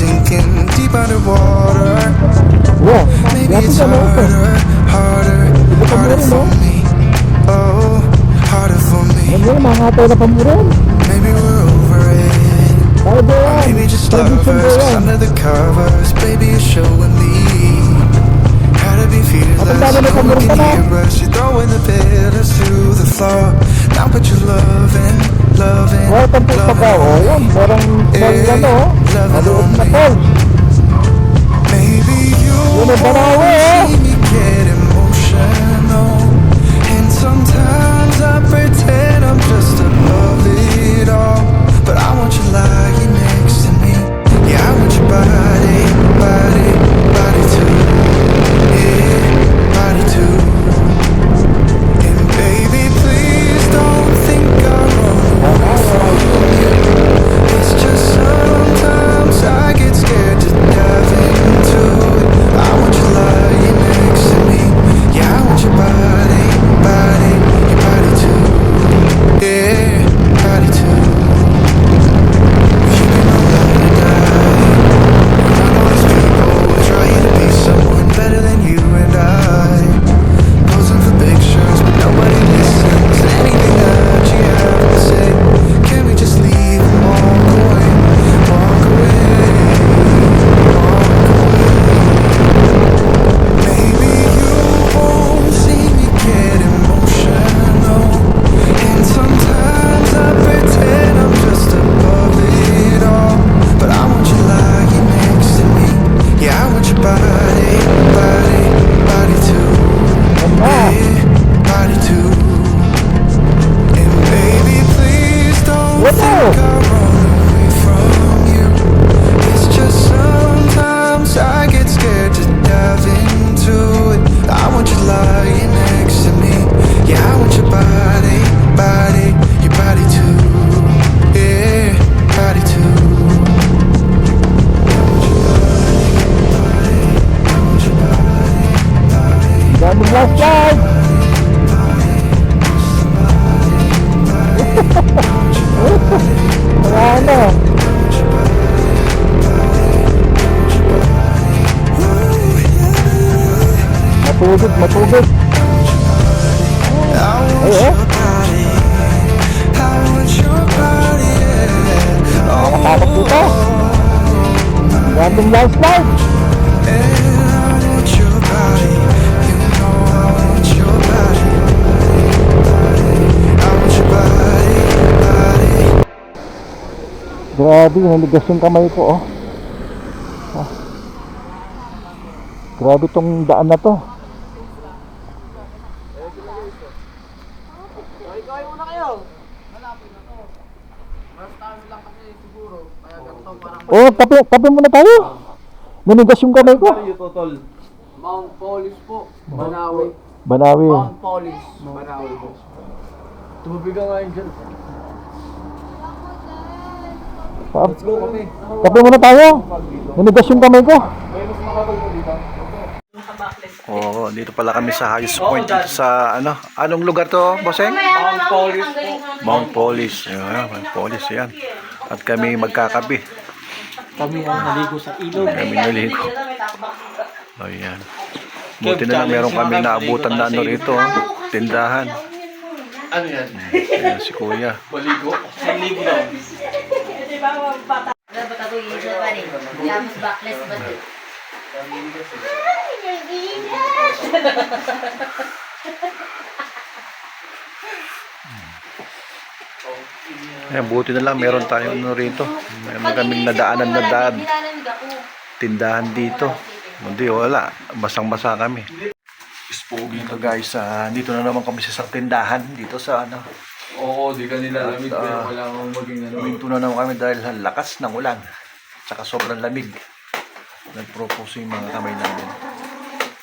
sinking deep underwater. Wow, Maybe grabe it's ka na ito. harder for me. Oh, harder for me. Ano yun, nakakataw na pamuran. Maybe we're over it. Tayo ba Or yan? maybe just Tradition ba lovers, 'cause yan? under the covers, baby, it's showing me how to be fearless. Matanda na No one pamuran can ka na. hear us. You're throwing the pillars to the floor. Now put your loving, Wow, tampok pa ka. O yan, parang ano, maliit na tol. maybe you Yun ang Banawe, see me get emotional, and sometimes I pretend I'm just above it all, but I want you lying next to me. Yeah, I want your body, body, body too. Yeah, body too. And baby, please don't think I'm running from you. It's just sometimes I get scared to dive into it. I want you lying next to me. Yeah, I want your body, body, your body too. Yeah, body too. You can know how to die. Around all these people trying to be someone better than you and I. Posing for pictures, but nobody listens to anything that you have to say. Can we just leave and walk away? Walk away, walk away. Maybe you won't see me get emotional, and sometimes I pretend I'm just above it all, but I want you lying next to me. Yeah, I want your body, body, body too. Yeah, body too. And baby, please don't think I run away from you. It's just sometimes I get scared to dive into it. I want you lying next to me. Yeah, I want your body, body, your body too. Yeah, body too. Daming flashlight. Wala na. Matugod, matugod. I want Ay, your body. I want your body. Yeah. Oh, Nakatakot dito. Daming flashlight. and I want your body. You know I want your body. I want your body, body. Grabe, nanigas yung kamay ko, oh. Ah. Grabe tong daan na to. Ikaw muna kayo. Malapit na to. First time lang kasi siguro. Kaya ganito parang Oh, tabi muna tayo. Nanigas yung kamay ko. Mount Polish po. Banawe. Banawi. Mount Polish. Banawe po. Tubig ka nga yun dyan. Let's go kami. Tabi muna tayo. Nanigas yung kamay ko. May mas makapal po dito. Oo, dito pala kami sa highest point dito sa anong lugar to, Bosseng? Mount Polish po. Mount Polish. Ayan, Mount Polish yan. At kami magkakabi. Kami ang naligo sa ilog. Kami naligo. Ayan. Buti na lang meron kami naabutan na rito, tindahan. Ano yan? Ayan, si Kuya. Maligo? Saan ligo daw? Tapos backless ba ito? Ayan, buti na lang meron tayong rito. Meron kaming nadaanan na tindahan dito. Hindi, wala. Basang-basa kami. Dito guys, dito na naman kami sa isang tindahan. Dito sa Oo, di ka nila lamig. Kaya kailangan maging Huminto na naman kami dahil sa lakas ng ulan. Tsaka sobrang lamig. Nagpropose yung mga kamay namin.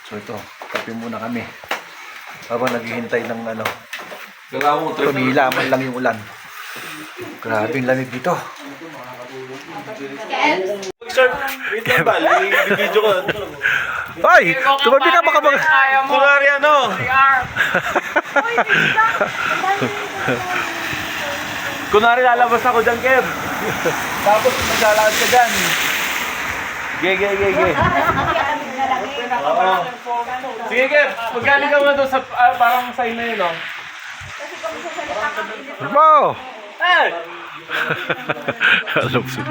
So ito, kape muna kami. Habang naghihintay ng tumila man lang yung ulan. Grabe yung lamig dito. Sir, wait lang ba? I-video ko. Ay! Tumabi ka baka mag... Kunwari ano? Kunwari lalabas ako dyan, Kev. Tapos maglalakad ka dyan. Ge. Oo. Sige, Kev. Magaling ka muna doon sa parang sign na yun, no? Wow! Eh! Lukso.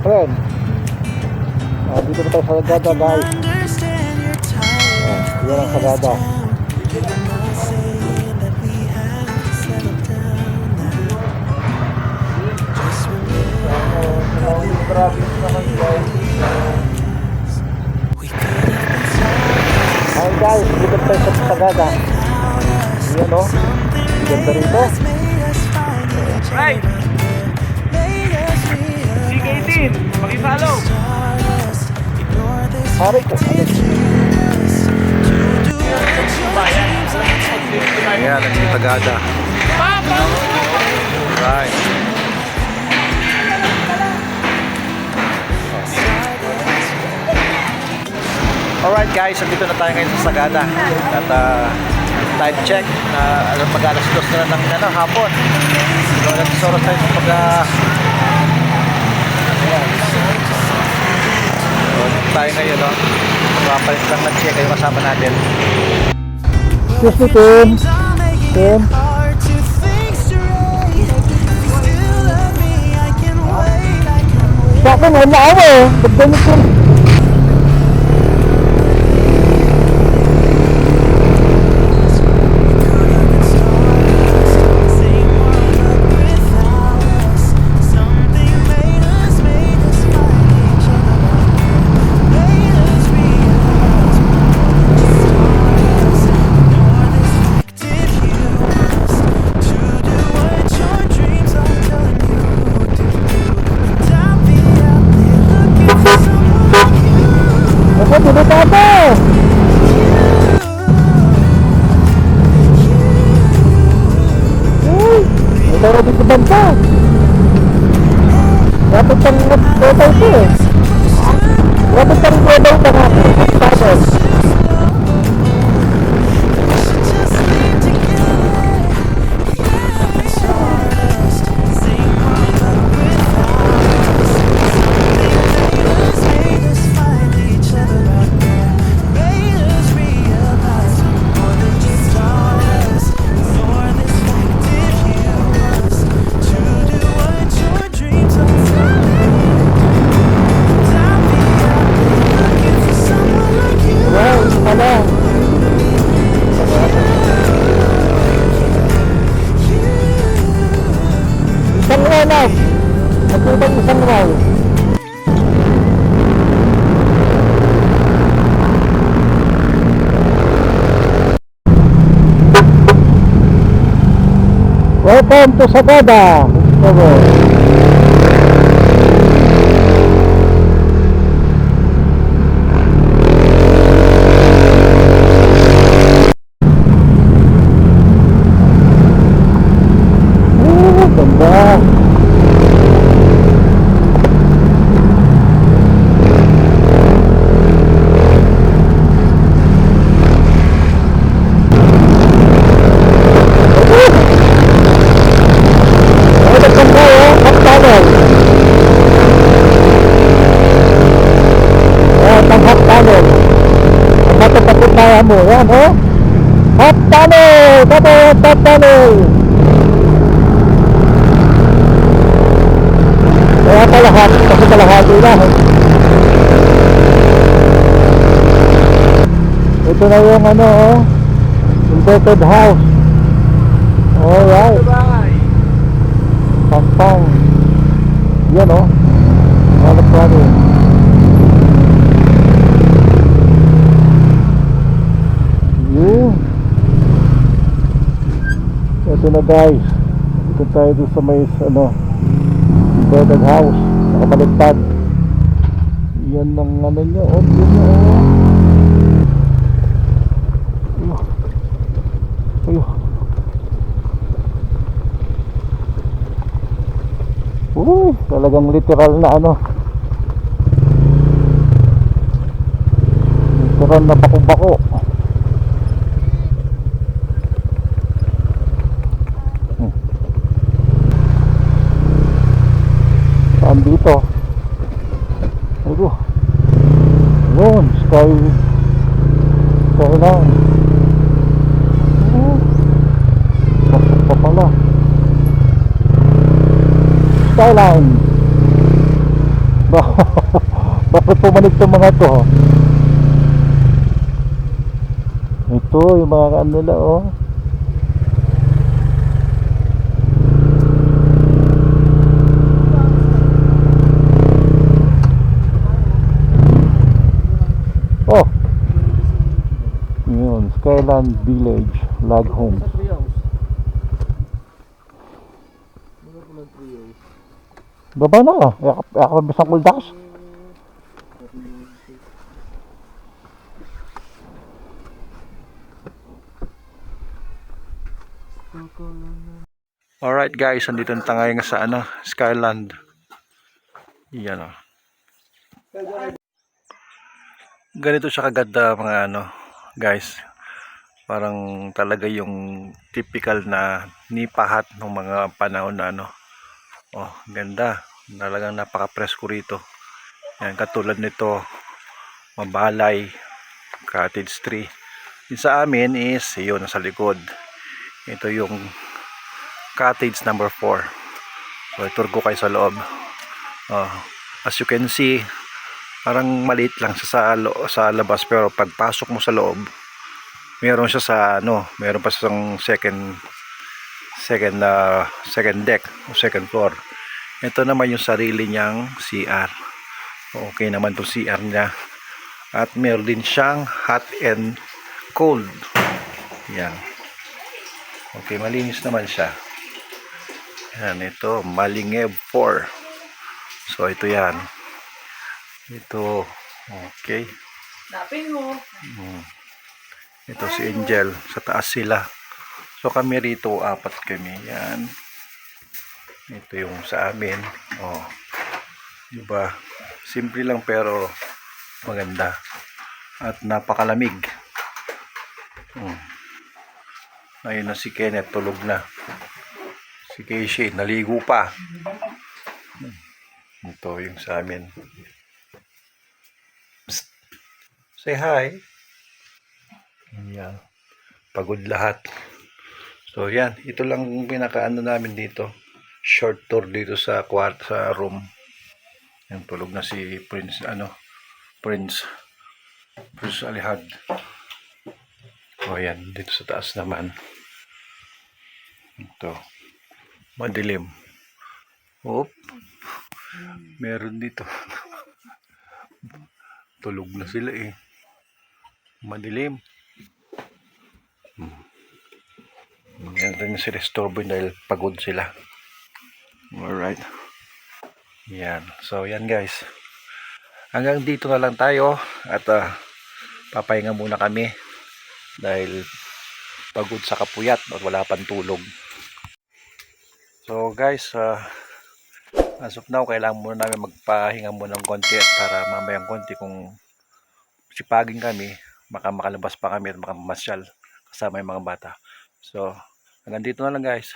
Friend. Dito na tayo sa Sagada, guys. Understand you're tired. Yan ang Sagada. Saying that we have to settle down now. Just remember we could have been Hi guys, dito tayo sa Sagada. Yan o. Ganda rito. made us find each other. Right! Made us realize CK18, pakipollow! stardust. Ignore this Hari ko. to do what your dreams are telling you. Ayan, ang Sagada. Right. Alright guys, andito na tayo ngayon sa Sagada. At time check na mag-alas 2 na ng hapon. So, nagsoros tayo sa ayan. So, dito tayo ngayon, no? Mapapalit lang ng check kayo kasama natin. Excuse me, Tim. I'm making Tim. it hard to think straight. If you still love me, I can wait. Sa akin, wala ako eh. Ba't ganit yun? Something made us find each other. Made us realize ignore this active humans to do what your dreams are telling you to do. And I'll be out there looking for someone like you. Ako, dito tayo. Uy, ito na dito banta. Dapat kang mag-photo ito eh. Dapat kang photo ito natin. Tapos, Just leave together. Yeah, it's stardust. Sing my love without us. Something made us find each other out there. Made us realize more than just stardust. Ignore this active humans to do what your dreams are telling you. And I'll be out there looking for someone like you. wow, pala. Isang oras. Nagputang isang oras. Welcome to Sagada. Ganda. Ay, nagkanda hot tunnel. Ang hot tunnel. Ang matapapit kaya mo. Yan, oh. Hot tunnel. Hot tunnel. Kaya pala hot. Kasi kalahati na. Ito na yung ano, oh. Inverted house. Alright. Pampang. Yan o. Hanap natin. Yun. Ito na guys. Ito tayo doon sa may ano, inverted house. Nakabaliktad. Yan ang ano niya. Oh, yun na oh. Ayun. Talagang literal na ano. Literal na bako-bako. Saan dito? Ayun. Yun, Skyline. Pasok pa pala. Skyline. Bakit pumanig itong mga to? Ito yung mga ano nila, oh. Oh, yun, Skyland Village, Log Homes. Baba na ka, yakap bisang kuldas. Alright guys, andito na tayo ngayon sa ano, Skyland. Yan o. Ganito siya kaganda mga ano, guys. Parang talaga yung typical na nipahat ng mga panahon na ano. Oh, ganda. Talagang napaka-presko rito. Yan, katulad nito, mabalay, cottage tree. Yung sa amin is, yun, nasa likod. Ito yung cottage number 4. So, tour ko kayo sa loob. As you can see, parang maliit lang siya sa labas, pero pagpasok mo sa loob, meron siya sa ano, meron pa siyang second deck o second floor. Ito naman yung sarili niyang CR. Okay naman itong CR niya. At meron din siyang hot and cold. Yan. Okay, malinis naman siya. Yan, ito, Malingev 4. So, ito yan. Ito, okay. Napin mo. Ito si Angel, sa taas sila. So, kami rito, 4 kami. Yan. Ito yung sa amin. Oh. Diba? Simple lang pero maganda. At napakalamig. Ayun na si Kenneth, tulog na. Si Casey, naligo pa. Ito yung sa amin. Psst. Say hi. Yan. Pagod lahat. So yan, ito lang pinakaano namin dito. Short tour dito sa sa room. Yan, tulog na si Prince Prince Alihad. O yan, dito sa taas naman. Ito. Madilim. Oop. Meron dito. Tulog na sila eh. Madilim. Yan rin sila istorbo dahil pagod sila. Alright. Yan. So yan guys. Hanggang dito na lang tayo. At papahinga muna kami. Dahil pagod sa kapuyat at wala pang tulog. So guys, as of now, kailangan muna namin magpahinga muna ng konti at para mamayang konti kung sipagin kami, makalabas pa kami at makamasyal kasama yung mga bata. So, hanggang dito na lang guys.